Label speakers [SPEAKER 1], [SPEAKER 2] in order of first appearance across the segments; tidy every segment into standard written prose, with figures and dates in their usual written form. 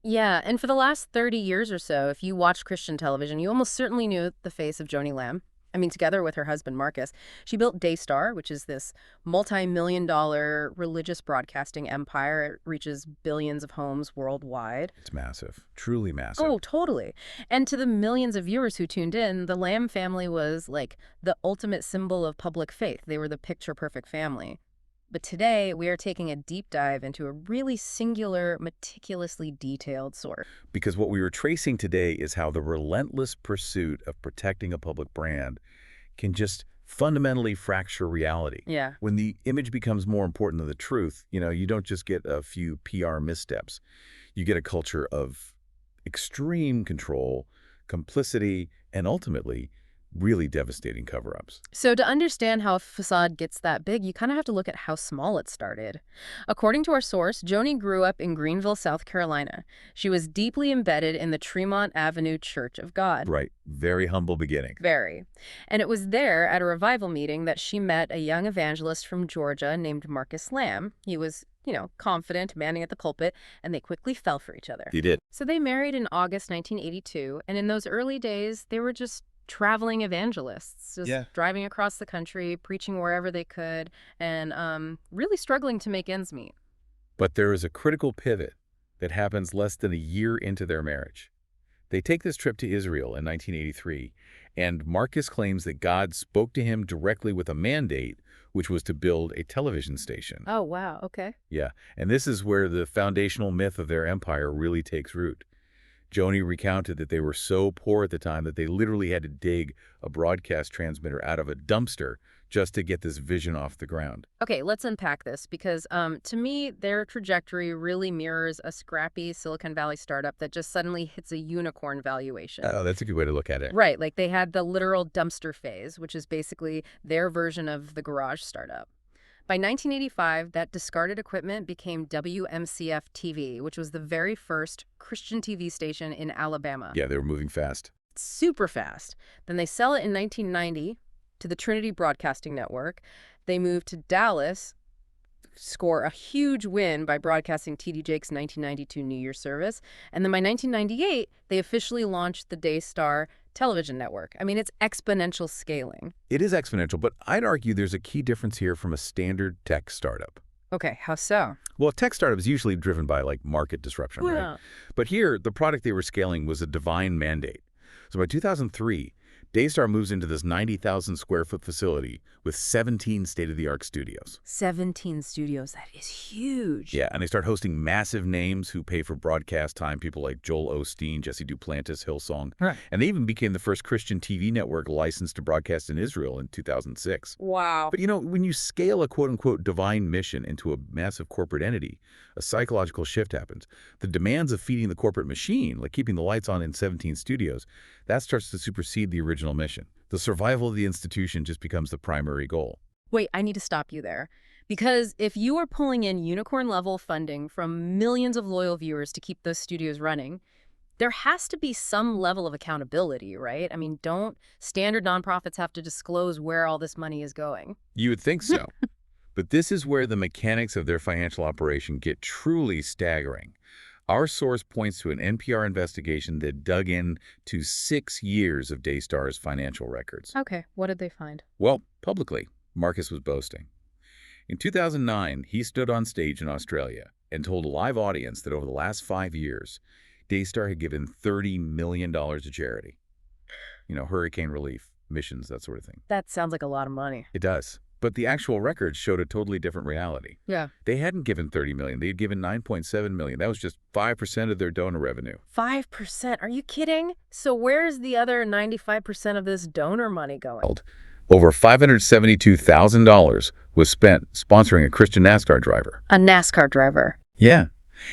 [SPEAKER 1] Yeah, and for the last 30 years or so, if you watched Christian television, you almost certainly knew the face of Joni Lamb. I mean, together with her husband Marcus, she built Daystar, which is this multi-million-dollar religious broadcasting empire. It reaches billions of homes worldwide.
[SPEAKER 2] It's massive, truly massive.
[SPEAKER 1] Oh, totally. And to the millions of viewers who tuned in, the Lamb family was like the ultimate symbol of public faith. They were the picture-perfect family. But today, we are taking a deep dive into a really singular, meticulously detailed source.
[SPEAKER 2] Because what we were tracing today is how the relentless pursuit of protecting a public brand can just fundamentally fracture reality.
[SPEAKER 1] Yeah.
[SPEAKER 2] When the image becomes more important than the truth, you don't just get a few PR missteps. You get a culture of extreme control, complicity, and ultimately really devastating cover-ups.
[SPEAKER 1] So to understand how a facade gets that big, you kind of have to look at how small it started. According to our source, Joni grew up in Greenville, South Carolina. She was deeply embedded in the Tremont Avenue Church of God.
[SPEAKER 2] Right. Very humble beginning.
[SPEAKER 1] Very. And it was there at a revival meeting that she met a young evangelist from Georgia named Marcus Lamb. He was confident, manning at the pulpit, and they quickly fell for each other.
[SPEAKER 2] He did.
[SPEAKER 1] So they married in August 1982, and in those early days, they were just traveling evangelists, just driving across the country, preaching wherever they could, and really struggling to make ends meet.
[SPEAKER 2] But there is a critical pivot that happens less than a year into their marriage. They take this trip to Israel in 1983, and Marcus claims that God spoke to him directly with a mandate, which was to build a television station.
[SPEAKER 1] Oh, wow. Okay.
[SPEAKER 2] Yeah, and this is where the foundational myth of their empire really takes root. Joni recounted that they were so poor at the time that they literally had to dig a broadcast transmitter out of a dumpster just to get this vision off the ground.
[SPEAKER 1] Okay, let's unpack this because to me, their trajectory really mirrors a scrappy Silicon Valley startup that just suddenly hits a unicorn valuation.
[SPEAKER 2] Oh, that's a good way to look at it.
[SPEAKER 1] Right, like they had the literal dumpster phase, which is basically their version of the garage startup. By 1985, that discarded equipment became WMCF-TV, which was the very first Christian TV station in Alabama.
[SPEAKER 2] Yeah, they were moving fast.
[SPEAKER 1] Super fast. Then they sell it in 1990 to the Trinity Broadcasting Network. They moved to Dallas, score a huge win by broadcasting T.D. Jakes' 1992 New Year's service. And then by 1998, they officially launched the Daystar television network. I mean, it's exponential scaling.
[SPEAKER 2] It is exponential, but I'd argue there's a key difference here from a standard tech startup.
[SPEAKER 1] Okay, how so?
[SPEAKER 2] Well, a tech startup is usually driven by market disruption, right? But here, the product they were scaling was a divine mandate. So by 2003, Daystar moves into this 90,000 square foot facility with 17 state-of-the-art studios.
[SPEAKER 1] 17 studios, that is huge.
[SPEAKER 2] Yeah, and they start hosting massive names who pay for broadcast time, people like Joel Osteen, Jesse Duplantis, Hillsong.
[SPEAKER 1] Right.
[SPEAKER 2] And they even became the first Christian TV network licensed to broadcast in Israel in 2006.
[SPEAKER 1] Wow.
[SPEAKER 2] But when you scale a quote-unquote divine mission into a massive corporate entity, a psychological shift happens. The demands of feeding the corporate machine, like keeping the lights on in 17 studios, that starts to supersede the original mission. The survival of the institution just becomes the primary goal.
[SPEAKER 1] Wait, I need to stop you there. Because if you are pulling in unicorn-level funding from millions of loyal viewers to keep those studios running, there has to be some level of accountability, right? I mean, don't standard nonprofits have to disclose where all this money is going?
[SPEAKER 2] You would think so. But this is where the mechanics of their financial operation get truly staggering. Our source points to an NPR investigation that dug into 6 years of Daystar's financial records.
[SPEAKER 1] Okay, what did they find?
[SPEAKER 2] Well, publicly, Marcus was boasting. In 2009, he stood on stage in Australia and told a live audience that over the last 5 years, Daystar had given $30 million to charity. Hurricane relief, missions, that sort of thing.
[SPEAKER 1] That sounds like a lot of money.
[SPEAKER 2] It does. But the actual records showed a totally different reality.
[SPEAKER 1] Yeah.
[SPEAKER 2] They hadn't given $30 million. They had given $9.7 million. That was just 5% of their donor revenue.
[SPEAKER 1] 5%? Are you kidding? So where's the other 95% of this donor money going?
[SPEAKER 2] Over $572,000 was spent sponsoring a Christian NASCAR driver.
[SPEAKER 1] A NASCAR driver?
[SPEAKER 2] Yeah.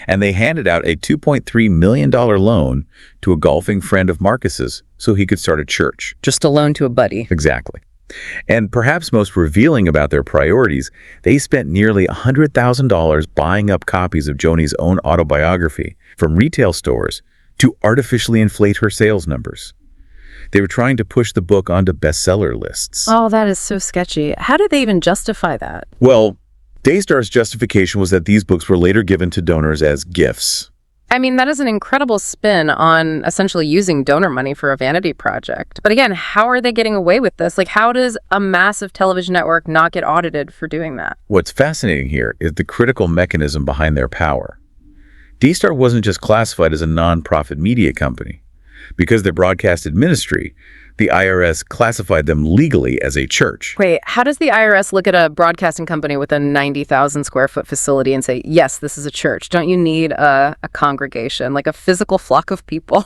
[SPEAKER 2] And they handed out a $2.3 million loan to a golfing friend of Marcus's so he could start a church.
[SPEAKER 1] Just a loan to a buddy.
[SPEAKER 2] Exactly. And perhaps most revealing about their priorities, they spent nearly $100,000 buying up copies of Joni's own autobiography from retail stores to artificially inflate her sales numbers. They were trying to push the book onto bestseller lists.
[SPEAKER 1] Oh, that is so sketchy. How did they even justify that?
[SPEAKER 2] Well, Daystar's justification was that these books were later given to donors as gifts.
[SPEAKER 1] I mean, that is an incredible spin on essentially using donor money for a vanity project. But again, how are they getting away with this? Like, how does a massive television network not get audited for doing that?
[SPEAKER 2] What's fascinating here is the critical mechanism behind their power. Daystar wasn't just classified as a non-profit media company. Because they're broadcasted ministry, the IRS classified them legally as a church.
[SPEAKER 1] Wait, how does the IRS look at a broadcasting company with a 90,000 square foot facility and say, yes, this is a church? Don't you need a congregation, like a physical flock of people?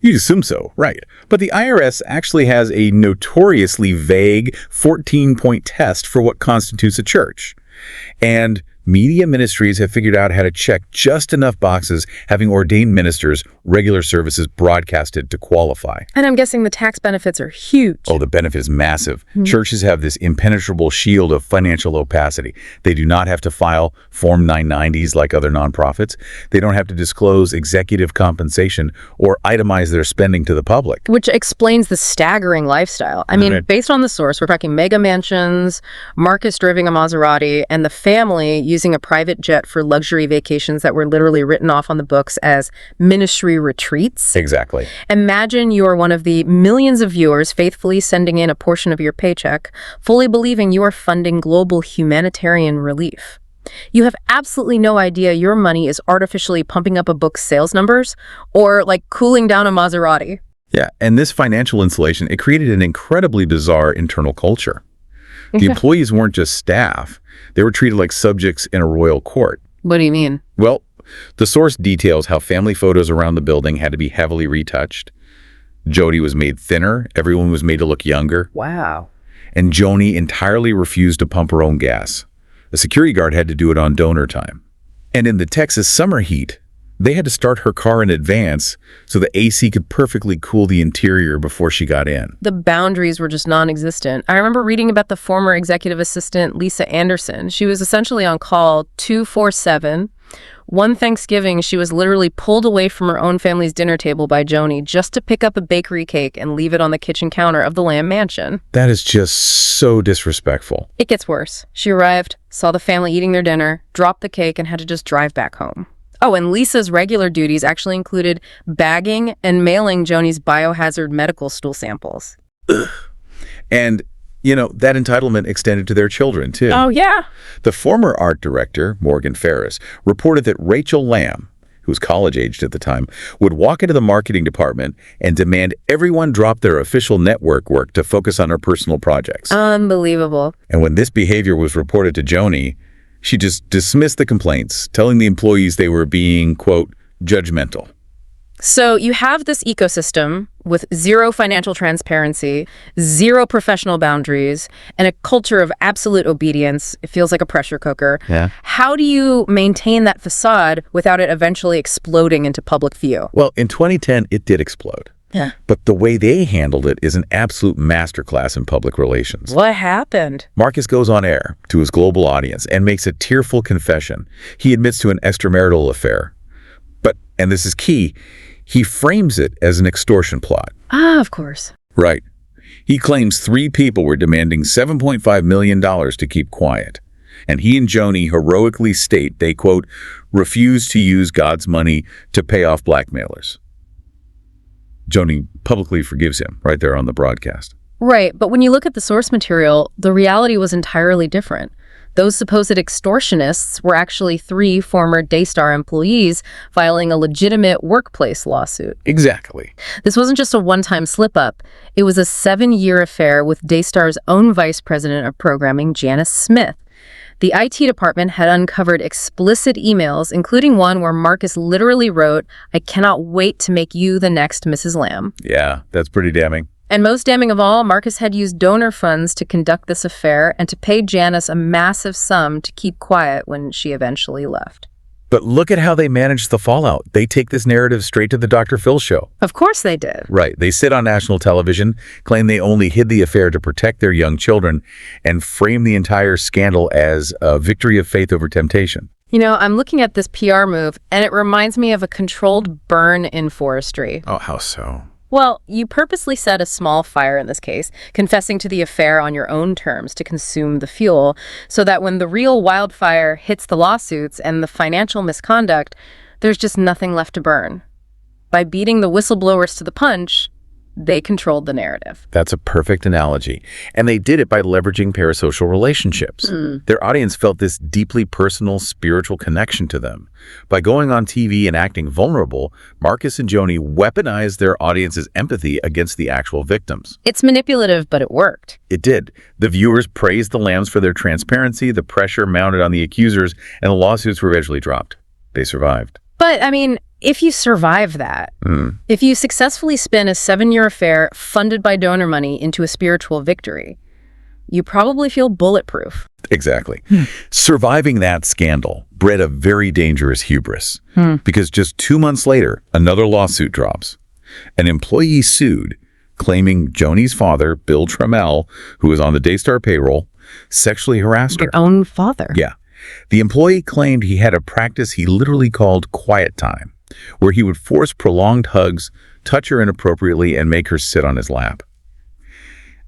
[SPEAKER 2] You'd assume so, right. But the IRS actually has a notoriously vague 14-point test for what constitutes a church. And media ministries have figured out how to check just enough boxes, having ordained ministers, regular services broadcasted to qualify.
[SPEAKER 1] And I'm guessing the tax benefits are huge.
[SPEAKER 2] Oh, the benefit is massive. Churches have this impenetrable shield of financial opacity. They do not have to file Form 990s like other nonprofits. They don't have to disclose executive compensation or itemize their spending to the public.
[SPEAKER 1] Which explains the staggering lifestyle. I mean, based on the source, we're talking mega mansions, Marcus driving a Maserati, and the family using a private jet for luxury vacations that were literally written off on the books as ministry retreats.
[SPEAKER 2] Exactly.
[SPEAKER 1] Imagine you are one of the millions of viewers faithfully sending in a portion of your paycheck, fully believing you are funding global humanitarian relief. You have absolutely no idea your money is artificially pumping up a book's sales numbers or like cooling down a Maserati.
[SPEAKER 2] Yeah, and this financial insulation, it created an incredibly bizarre internal culture. The employees weren't just staff. They were treated like subjects in a royal court.
[SPEAKER 1] What do you mean?
[SPEAKER 2] Well, the source details how family photos around the building had to be heavily retouched. Joni was made thinner. Everyone was made to look younger.
[SPEAKER 1] Wow.
[SPEAKER 2] And Joni entirely refused to pump her own gas. A security guard had to do it on donor time. And in the Texas summer heat, they had to start her car in advance so the AC could perfectly cool the interior before she got in.
[SPEAKER 1] The boundaries were just non-existent. I remember reading about the former executive assistant, Lisa Anderson. She was essentially on call 24/7. One Thanksgiving, she was literally pulled away from her own family's dinner table by Joni just to pick up a bakery cake and leave it on the kitchen counter of the Lamb mansion.
[SPEAKER 2] That is just so disrespectful.
[SPEAKER 1] It gets worse. She arrived, saw the family eating their dinner, dropped the cake, and had to just drive back home. Oh, and Lisa's regular duties actually included bagging and mailing Joni's biohazard medical stool samples.
[SPEAKER 2] Ugh. And, you know, that entitlement extended to their children, too.
[SPEAKER 1] Oh, yeah.
[SPEAKER 2] The former art director, Morgan Ferris, reported that Rachel Lamb, who was college-aged at the time, would walk into the marketing department and demand everyone drop their official network work to focus on her personal projects.
[SPEAKER 1] Unbelievable.
[SPEAKER 2] And when this behavior was reported to Joni, she just dismissed the complaints, telling the employees they were being, quote, judgmental.
[SPEAKER 1] So you have this ecosystem with zero financial transparency, zero professional boundaries, and a culture of absolute obedience. It feels like a pressure cooker.
[SPEAKER 2] Yeah.
[SPEAKER 1] How do you maintain that facade without it eventually exploding into public view?
[SPEAKER 2] Well, in 2010, it did explode.
[SPEAKER 1] Yeah.
[SPEAKER 2] But the way they handled it is an absolute masterclass in public relations.
[SPEAKER 1] What happened?
[SPEAKER 2] Marcus goes on air to his global audience and makes a tearful confession. He admits to an extramarital affair. But, and this is key, he frames it as an extortion plot.
[SPEAKER 1] Ah, of course.
[SPEAKER 2] Right. He claims 3 people were demanding $7.5 million to keep quiet. And he and Joni heroically state they, quote, refuse to use God's money to pay off blackmailers. Joni publicly forgives him right there on the broadcast.
[SPEAKER 1] Right, but when you look at the source material, the reality was entirely different. Those supposed extortionists were actually 3 former Daystar employees filing a legitimate workplace lawsuit.
[SPEAKER 2] Exactly.
[SPEAKER 1] This wasn't just a one-time slip-up. It was a 7-year affair with Daystar's own vice president of programming, Janice Smith. The IT department had uncovered explicit emails, including one where Marcus literally wrote, "I cannot wait to make you the next Mrs. Lamb."
[SPEAKER 2] Yeah, that's pretty damning.
[SPEAKER 1] And most damning of all, Marcus had used donor funds to conduct this affair and to pay Janice a massive sum to keep quiet when she eventually left.
[SPEAKER 2] But look at how they managed the fallout. They take this narrative straight to the Dr. Phil show.
[SPEAKER 1] Of course they did.
[SPEAKER 2] Right. They sit on national television, claim they only hid the affair to protect their young children, and frame the entire scandal as a victory of faith over temptation.
[SPEAKER 1] You know, I'm looking at this PR move, and it reminds me of a controlled burn in forestry.
[SPEAKER 2] Oh, how so?
[SPEAKER 1] Well, you purposely set a small fire in this case, confessing to the affair on your own terms to consume the fuel, so that when the real wildfire hits the lawsuits and the financial misconduct, There's just nothing left to burn. By beating the whistleblowers to the punch, they controlled the narrative.
[SPEAKER 2] That's a perfect analogy. And they did it by leveraging parasocial relationships. Their audience felt this deeply personal, spiritual connection to them. By going on TV and acting vulnerable, Marcus and Joni weaponized their audience's empathy against the actual victims.
[SPEAKER 1] It's manipulative, but it worked.
[SPEAKER 2] It did. The viewers praised the Lambs for their transparency, the pressure mounted on the accusers, and the lawsuits were eventually dropped. They survived.
[SPEAKER 1] But, I mean, if you survive that, if you successfully spin a 7-year affair funded by donor money into a spiritual victory, you probably feel bulletproof.
[SPEAKER 2] Exactly. Surviving that scandal bred a very dangerous hubris, because just 2 months later, another lawsuit drops. An employee sued, claiming Joni's father, Bill Trammell, who was on the Daystar payroll, sexually harassed her.
[SPEAKER 1] Your own father?
[SPEAKER 2] Yeah. The employee claimed he had a practice he literally called quiet time, where he would force prolonged hugs, touch her inappropriately, and make her sit on his lap.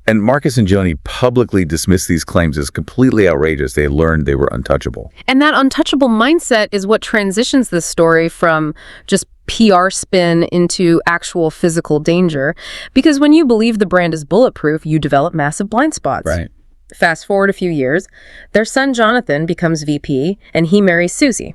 [SPEAKER 2] And Marcus and Joni publicly dismissed these claims as completely outrageous. They learned they were untouchable.
[SPEAKER 1] And that untouchable mindset is what transitions this story from just PR spin into actual physical danger. Because when you believe the brand is bulletproof, you develop massive blind spots.
[SPEAKER 2] Right.
[SPEAKER 1] Fast forward a few years, their son Jonathan becomes VP, and he marries Susie.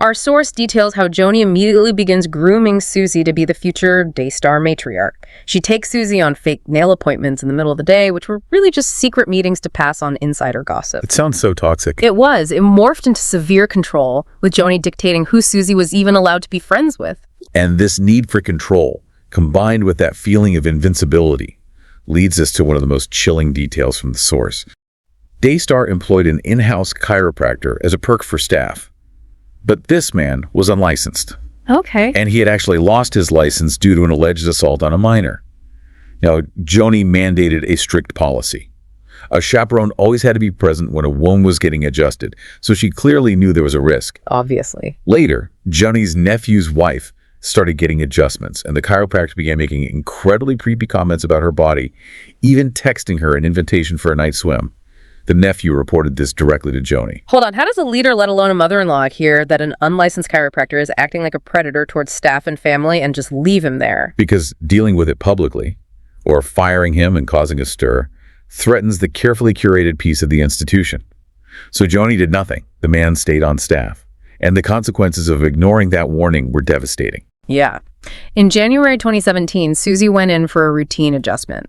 [SPEAKER 1] Our source details how Joni immediately begins grooming Susie to be the future Daystar matriarch. She takes Susie on fake nail appointments in the middle of the day, which were really just secret meetings to pass on insider gossip.
[SPEAKER 2] It sounds so toxic.
[SPEAKER 1] It was. It morphed into severe control, with Joni dictating who Susie was even allowed to be friends with.
[SPEAKER 2] And this need for control, combined with that feeling of invincibility, leads us to one of the most chilling details from the source. Daystar employed an in-house chiropractor as a perk for staff. But this man was unlicensed.
[SPEAKER 1] Okay.
[SPEAKER 2] And he had actually lost his license due to an alleged assault on a minor. Now, Joni mandated a strict policy. A chaperone always had to be present when a wound was getting adjusted, so she clearly knew there was a risk.
[SPEAKER 1] Obviously.
[SPEAKER 2] Later, Joni's nephew's wife started getting adjustments, and the chiropractor began making incredibly creepy comments about her body, even texting her an invitation for a night swim. The nephew reported this directly to Joni.
[SPEAKER 1] Hold on, how does a leader, let alone a mother-in-law, hear that an unlicensed chiropractor is acting like a predator towards staff and family and just leave him there?
[SPEAKER 2] Because dealing with it publicly, or firing him and causing a stir, threatens the carefully curated peace of the institution. So Joni did nothing. The man stayed on staff. And the consequences of ignoring that warning were devastating.
[SPEAKER 1] Yeah. In January 2017, Susie went in for a routine adjustment.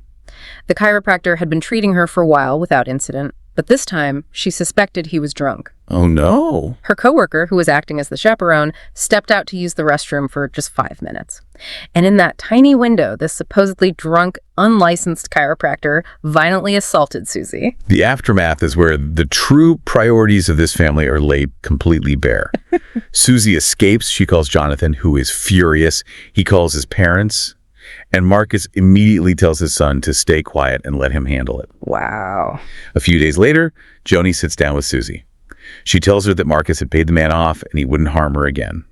[SPEAKER 1] The chiropractor had been treating her for a while without incident, but this time she suspected he was drunk.
[SPEAKER 2] Oh no.
[SPEAKER 1] Her coworker, who was acting as the chaperone, stepped out to use the restroom for just 5 minutes. And in that tiny window, this supposedly drunk, unlicensed chiropractor violently assaulted Susie.
[SPEAKER 2] The aftermath is where the true priorities of this family are laid completely bare. Susie escapes. She calls Jonathan, who is furious. He calls his parents. And Marcus immediately tells his son to stay quiet and let him handle it.
[SPEAKER 1] Wow.
[SPEAKER 2] A few days later, Joni sits down with Susie. She tells her that Marcus had paid the man off and he wouldn't harm her again.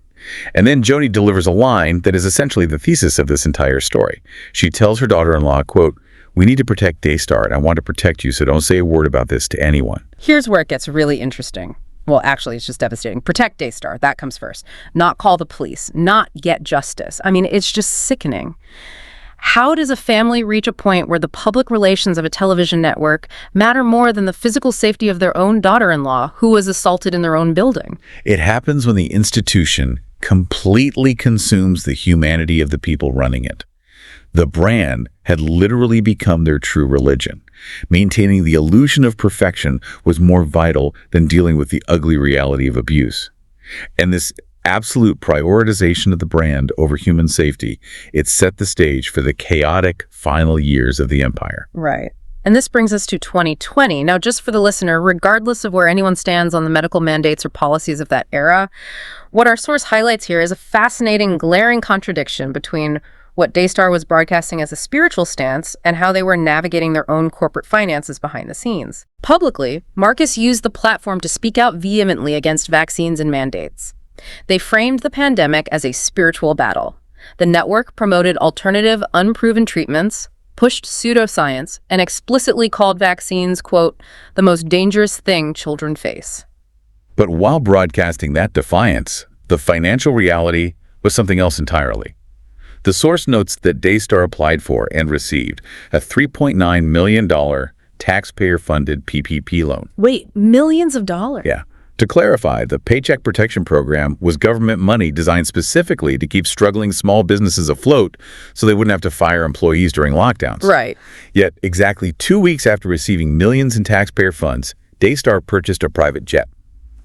[SPEAKER 2] And then Joni delivers a line that is essentially the thesis of this entire story. She tells her daughter-in-law, quote, "We need to protect Daystar, and I want to protect you, so don't say a word about this to anyone."
[SPEAKER 1] Here's where it gets really interesting. Well, actually, it's just devastating. Protect Daystar. That comes first. Not call the police. Not get justice. I mean, it's just sickening. How does a family reach a point where the public relations of a television network matter more than the physical safety of their own daughter-in-law who was assaulted in their own building?
[SPEAKER 2] It happens when the institution completely consumes the humanity of the people running it. The brand had literally become their true religion. Maintaining the illusion of perfection was more vital than dealing with the ugly reality of abuse. And this absolute prioritization of the brand over human safety, it set the stage for the chaotic final years of the empire.
[SPEAKER 1] Right. And this brings us to 2020. Now, just for the listener, regardless of where anyone stands on the medical mandates or policies of that era, what our source highlights here is a fascinating, glaring contradiction between what Daystar was broadcasting as a spiritual stance and how they were navigating their own corporate finances behind the scenes. Publicly, Marcus used the platform to speak out vehemently against vaccines and mandates. They framed the pandemic as a spiritual battle. The network promoted alternative, unproven treatments, pushed pseudoscience, and explicitly called vaccines, quote, the most dangerous thing children face.
[SPEAKER 2] But while broadcasting that defiance, The financial reality was something else entirely. The source notes that Daystar applied for and received a $3.9 million taxpayer-funded PPP loan.
[SPEAKER 1] Wait, millions of dollars?
[SPEAKER 2] Yeah. To clarify, the Paycheck Protection Program was government money designed specifically to keep struggling small businesses afloat so they wouldn't have to fire employees during lockdowns.
[SPEAKER 1] Right.
[SPEAKER 2] Yet, exactly 2 weeks after receiving millions in taxpayer funds, Daystar purchased a private jet,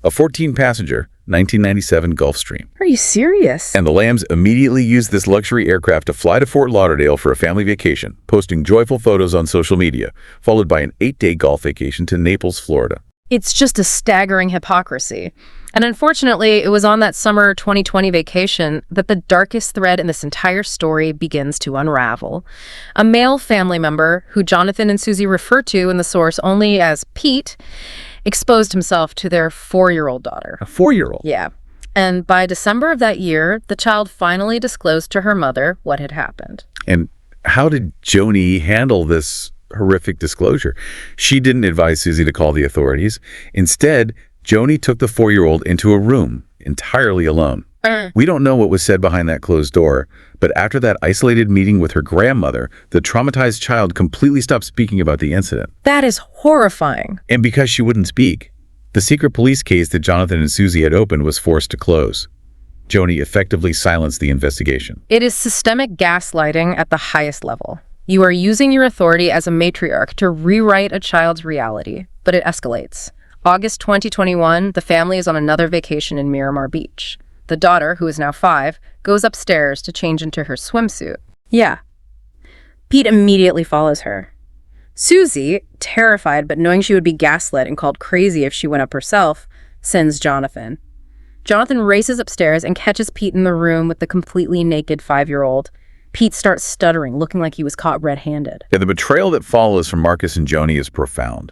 [SPEAKER 2] a 14-passenger 1997 Gulfstream.
[SPEAKER 1] Are you serious?
[SPEAKER 2] And the Lambs immediately used this luxury aircraft to fly to Fort Lauderdale for a family vacation, posting joyful photos on social media, followed by an 8-day golf vacation to Naples, Florida.
[SPEAKER 1] It's just a staggering hypocrisy. And unfortunately, it was on that summer 2020 vacation that the darkest thread in this entire story begins to unravel. A male family member, who Jonathan and Susie refer to in the source only as Pete, exposed himself to their 4-year-old daughter.
[SPEAKER 2] A 4-year-old?
[SPEAKER 1] Yeah. And by December of that year, the child finally disclosed to her mother what had happened.
[SPEAKER 2] And how did Joni handle this horrific disclosure? She didn't advise Susie to call the authorities. Instead, Joni took the 4-year-old into a room, entirely alone. We don't know what was said behind that closed door, but after that isolated meeting with her grandmother, the traumatized child completely stopped speaking about the incident.
[SPEAKER 1] That is horrifying.
[SPEAKER 2] And because she wouldn't speak, the secret police case that Jonathan and Susie had opened was forced to close. Joni effectively silenced the investigation.
[SPEAKER 1] It is systemic gaslighting at the highest level. You are using your authority as a matriarch to rewrite a child's reality, but it escalates. August 2021, the family is on another vacation in Miramar Beach. The daughter, who is now 5, goes upstairs to change into her swimsuit. Yeah. Pete immediately follows her. Susie, terrified but knowing she would be gaslit and called crazy if she went up herself, sends Jonathan. Jonathan races upstairs and catches Pete in the room with the completely naked 5-year-old. Pete starts stuttering, looking like he was caught red-handed.
[SPEAKER 2] Yeah, the betrayal that follows from Marcus and Joni is profound.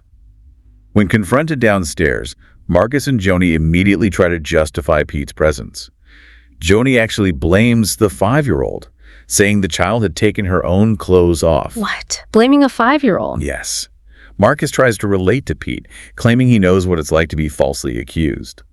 [SPEAKER 2] When confronted downstairs, Marcus and Joni immediately try to justify Pete's presence. Joni actually blames the 5-year-old, saying the child had taken her own clothes off.
[SPEAKER 1] What? Blaming a 5-year-old?
[SPEAKER 2] Yes. Marcus tries to relate to Pete, claiming he knows what it's like to be falsely accused.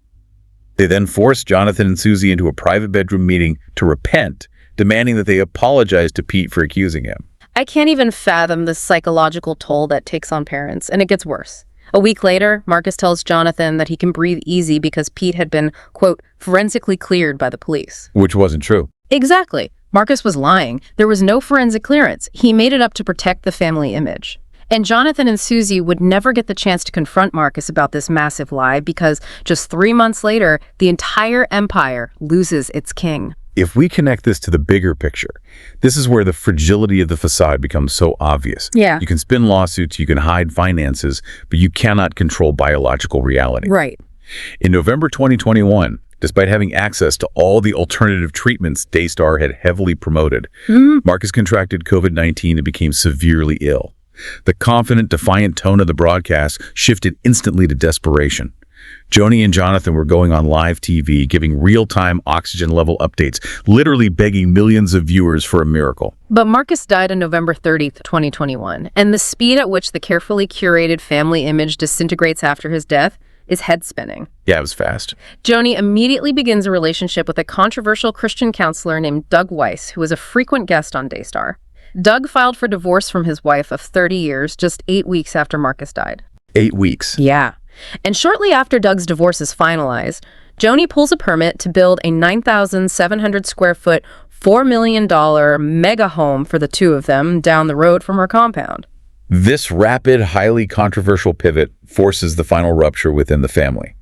[SPEAKER 2] They then force Jonathan and Susie into a private bedroom meeting to repent, demanding that they apologize to Pete for accusing him.
[SPEAKER 1] I can't even fathom the psychological toll that takes on parents, and it gets worse. A week later, Marcus tells Jonathan that he can breathe easy because Pete had been, quote, forensically cleared by the police.
[SPEAKER 2] Which wasn't true.
[SPEAKER 1] Exactly. Marcus was lying. There was no forensic clearance. He made it up to protect the family image. And Jonathan and Susie would never get the chance to confront Marcus about this massive lie because just 3 months later, the entire empire loses its king.
[SPEAKER 2] If we connect this to the bigger picture, this is where the fragility of the facade becomes so obvious.
[SPEAKER 1] Yeah.
[SPEAKER 2] You can spin lawsuits, you can hide finances, but you cannot control biological reality.
[SPEAKER 1] Right.
[SPEAKER 2] In November 2021, despite having access to all the alternative treatments Daystar had heavily promoted, Marcus contracted COVID-19 and became severely ill. The confident, defiant tone of the broadcast shifted instantly to desperation. Joni and Jonathan were going on live TV, giving real-time oxygen level updates, literally begging millions of viewers for a miracle.
[SPEAKER 1] But Marcus died on November 30th, 2021, and the speed at which the carefully curated family image disintegrates after his death is head-spinning.
[SPEAKER 2] Yeah, it was fast.
[SPEAKER 1] Joni immediately begins a relationship with a controversial Christian counselor named Doug Weiss, who was a frequent guest on Daystar. Doug filed for divorce from his wife of 30 years just 8 weeks after Marcus died.
[SPEAKER 2] 8 weeks.
[SPEAKER 1] Yeah. And shortly after Doug's divorce is finalized, Joni pulls a permit to build a 9,700 square foot, $4 million mega home for the two of them down the road from her compound.
[SPEAKER 2] This rapid, highly controversial pivot forces the final rupture within the family.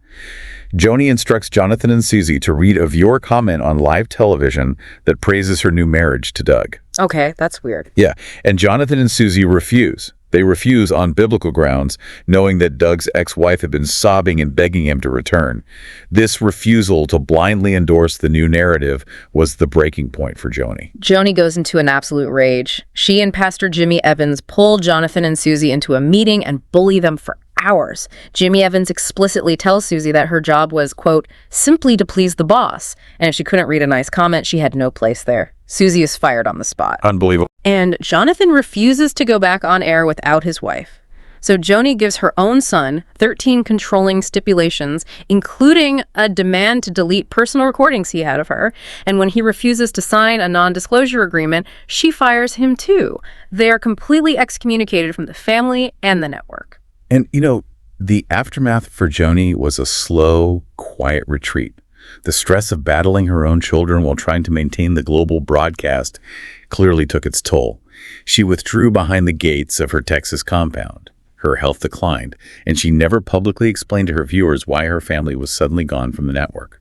[SPEAKER 2] Joni instructs Jonathan and Susie to read a viewer comment on live television that praises her new marriage to Doug.
[SPEAKER 1] Okay, that's weird.
[SPEAKER 2] Yeah, and Jonathan and Susie refuse. They refuse on biblical grounds, knowing that Doug's ex-wife had been sobbing and begging him to return. This refusal to blindly endorse the new narrative was the breaking point for Joni.
[SPEAKER 1] Joni goes into an absolute rage. She and Pastor Jimmy Evans pull Jonathan and Susie into a meeting and bully them for hours. Jimmy Evans explicitly tells Susie that her job was, quote, simply to please the boss. And if she couldn't read a nice comment, she had no place there. Susie is fired on the spot.
[SPEAKER 2] Unbelievable.
[SPEAKER 1] And Jonathan refuses to go back on air without his wife. So Joni gives her own son 13 controlling stipulations, including a demand to delete personal recordings he had of her. And when he refuses to sign a non-disclosure agreement, she fires him too. They are completely excommunicated from the family and the network.
[SPEAKER 2] And, the aftermath for Joni was a slow, quiet retreat. The stress of battling her own children while trying to maintain the global broadcast clearly took its toll. She withdrew behind the gates of her Texas compound. Her health declined, and she never publicly explained to her viewers why her family was suddenly gone from the network.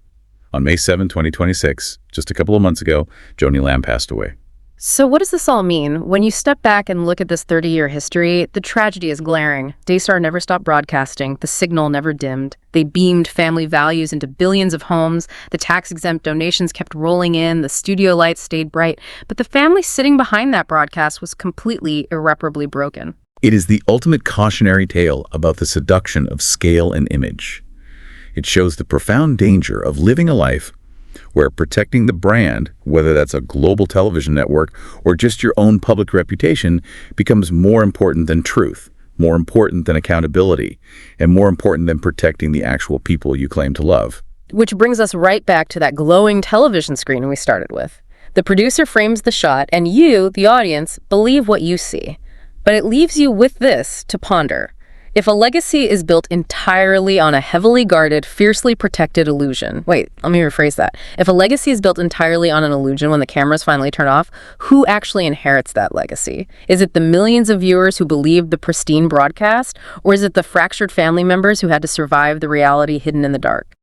[SPEAKER 2] On May 7, 2026, just a couple of months ago, Joni Lamb passed away.
[SPEAKER 1] So what does this all mean? When you step back and look at this 30-year history, the tragedy is glaring. Daystar never stopped broadcasting. The signal never dimmed. They beamed family values into billions of homes. The tax-exempt donations kept rolling in. The studio lights stayed bright. But the family sitting behind that broadcast was completely, irreparably broken.
[SPEAKER 2] It is the ultimate cautionary tale about the seduction of scale and image. It shows the profound danger of living a life where protecting the brand, whether that's a global television network or just your own public reputation, becomes more important than truth, more important than accountability, and more important than protecting the actual people you claim to love.
[SPEAKER 1] Which brings us right back to that glowing television screen we started with. The producer frames the shot, and you, the audience, believe what you see. But it leaves you with this to ponder. If a legacy is built entirely on a heavily guarded, fiercely protected illusion... Wait, let me rephrase that. If a legacy is built entirely on an illusion when the cameras finally turn off, who actually inherits that legacy? Is it the millions of viewers who believed the pristine broadcast? Or is it the fractured family members who had to survive the reality hidden in the dark?